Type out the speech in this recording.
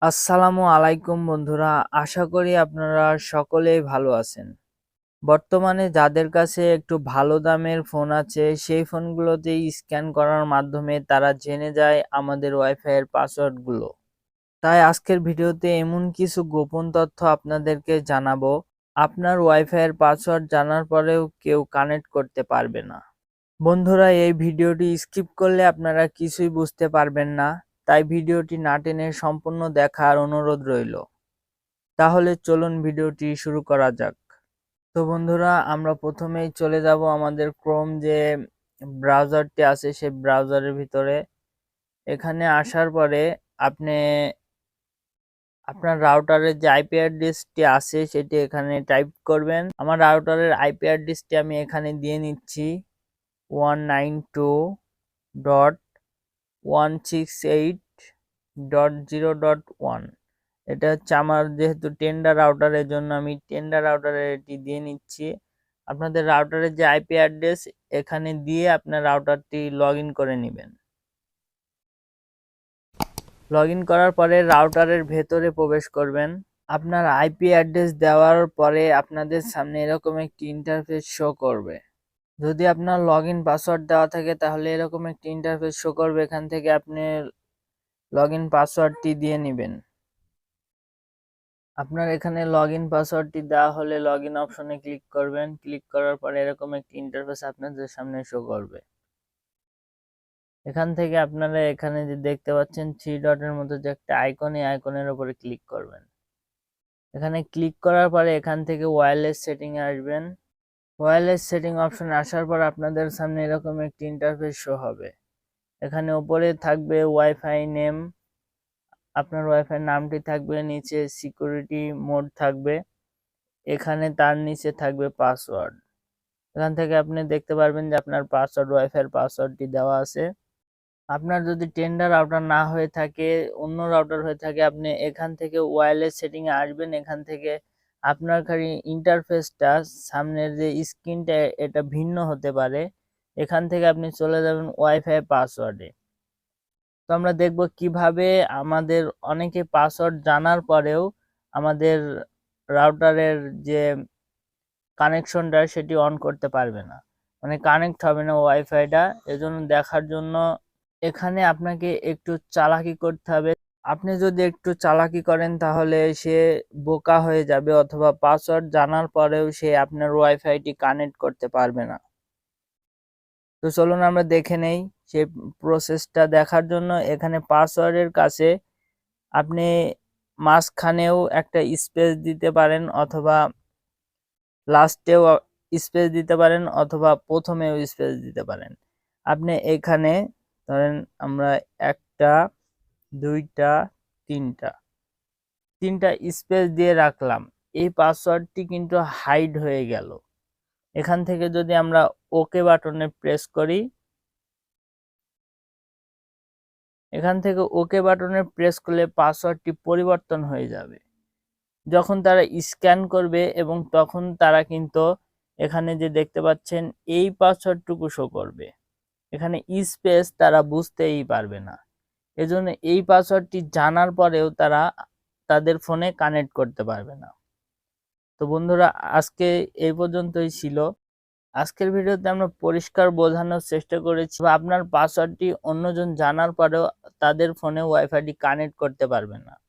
আসসালামু আলাইকুম বন্ধুরা, আশা করি আপনারা সকলেই ভালো আছেন। বর্তমানে যাদের কাছে একটু ভালো দামের ফোন আছে সেই ফোনগুলোতেই স্ক্যান করার মাধ্যমে তারা জেনে যায় আমাদের ওয়াইফাই এর পাসওয়ার্ডগুলো। তাই আজকের ভিডিওতে এমন কিছু গোপন তথ্য আপনাদেরকে জানাবো, আপনার ওয়াইফাই এর পাসওয়ার্ড জানার পরেও কেউ কানেক্ট করতে পারবে না। বন্ধুরা, এই ভিডিওটি স্কিপ করলে আপনারা কিছুই বুঝতে পারবেন না, তাই ভিডিওটি না টেনে সম্পূর্ণ দেখার অনুরোধ রইল। তাহলে চলুন ভিডিওটি শুরু করা যাক। তো বন্ধুরা, আমরা প্রথমেই চলে যাব আমাদের ক্রোম যে ব্রাউজারটি আছে সেই ব্রাউজারের ভিতরে। এখানে আসার পরে আপনি আপনার রাউটারের যে আইপি অ্যাড্রেসটি আছে সেটি এখানে টাইপ করবেন। আমার রাউটারের আইপি অ্যাড্রেসটি আমি এখানে দিয়ে নিচ্ছি 192.168.0.1। এটা হচ্ছে আমার, যেহেতু টেন্ডার রাউটারের জন্য আমি টেন্ডার রাউটারে এটি দিয়ে নিচ্ছি। আপনাদের রাউটারের যে আইপি অ্যাড্রেস এখানে দিয়ে আপনার রাউটারটি লগ ইন করে নেবেন। লগ ইন করার পরে রাউটারের ভেতরে প্রবেশ করবেন। আপনার আইপি অ্যাড্রেস দেওয়ার পরে আপনাদের সামনে এরকম একটি ইন্টারফেস শো করবে। যদি আপনার লগ ইন পাসওয়ার্ড দেওয়া থাকে তাহলে এরকম একটি ইন্টারফেস শো করবে। এখান থেকে আপনি লগ ইন পাসওয়ার্ডটি দিয়ে নেবেন। আপনার এখানে লগ ইন পাসওয়ার্ডটি দেওয়া হলে লগ ইন অপশনে ক্লিক করবেন। ক্লিক করার পরে এরকম একটি ইন্টারফেস আপনাদের সামনে শো করবে। এখান থেকে আপনারা এখানে যে দেখতে পাচ্ছেন থ্রি ডটের মতো যে একটা আইকন, এই আইকনের উপরে ক্লিক করবেন। এখানে ক্লিক করার পরে এখান থেকে ওয়্যারলেস সেটিং এ আসবেন। ওয়্যারলেস সেটিং অপশনে আসার পর আপনাদের সামনে এরকম একটি ইন্টারফেস শো হবে। এখানে উপরে থাকবে ওয়াইফাই নেম, আপনার ওয়াইফাই নামটি থাকবে, নিচে সিকিউরিটি মোড থাকবে, এখানে তার নিচে থাকবে পাসওয়ার্ড। এখান থেকে আপনি দেখতে পারবেন যে আপনার পাসওয়ার্ড, ওয়াইফাই পাসওয়ার্ডটি দেওয়া আছে। আপনার যদি টেন্ডার রাউটার না হয়ে থাকে, অন্য রাউটার হয়ে থাকে, আপনি এখান থেকে ওয়্যারলেস সেটিং এ আসবেন। এখান থেকে আপনার খালি ইন্টারফেসটা, সামনের যে স্ক্রিনটা এটা ভিন্ন হতে পারে। এখান থেকে আপনি চলে যাবেন ওয়াইফাই পাসওয়ার্ডে। তো আমরা দেখব কিভাবে আমাদের অনেকে পাসওয়ার্ড জানার পরেও আমাদের রাউটারের যে কানেকশনটা সেটি অন করতে পারবে না, মানে কানেক্ট হবে না ওয়াইফাইটা। এজন্য দেখার জন্য এখানে আপনাকে একটু চালাকি করতে হবে। আপনি যদি একটু চালাকি করেন তাহলে সে বোকা হয়ে যাবে, অথবা পাসওয়ার্ড জানার পরেও সে আপনার ওয়াইফাইটি কানেক্ট করতে পারবে না। তো চলুন আমরা দেখে নেই সেই প্রসেসটা। দেখার জন্য এখানে পাসওয়ার্ডের কাছে আপনি মাঝখানেও একটা স্পেস দিতে পারেন, অথবা লাস্টেও স্পেস দিতে পারেন, অথবা প্রথমেও স্পেস দিতে পারেন। আপনি এখানে ধরেন আমরা একটা, দুইটা, তিনটা স্পেস দিয়ে রাখলাম। এই পাসওয়ার্ডটি কিন্তু হাইড হয়ে গেল। এখান থেকে যদি আমরা ওকে বাটনে প্রেস করি, এখান থেকে ওকে বাটনে প্রেস করলে পাসওয়ার্ডটি পরিবর্তন হয়ে যাবে। যখন তারা স্ক্যান করবে এবং তখন তারা কিন্তু এখানে যে দেখতে পাচ্ছেন এই পাসওয়ার্ডটুকু শো করবে। এখানে স্পেস তারা বুঝতেই পারবে না। এজন্য এই পাসওয়ার্ডটি জানার পরেও তারা তাদের ফোনে কানেক্ট করতে পারবে না। তো বন্ধুরা, আজকে এই পর্যন্তই ছিল। আজকের ভিডিওতে আমরা পরিষ্কার বোঝানোর চেষ্টা করেছি আপনার পাসওয়ার্ডটি অন্যজন জানার পরেও তাদের ফোনে ওয়াইফাইটি কানেক্ট করতে পারবে না।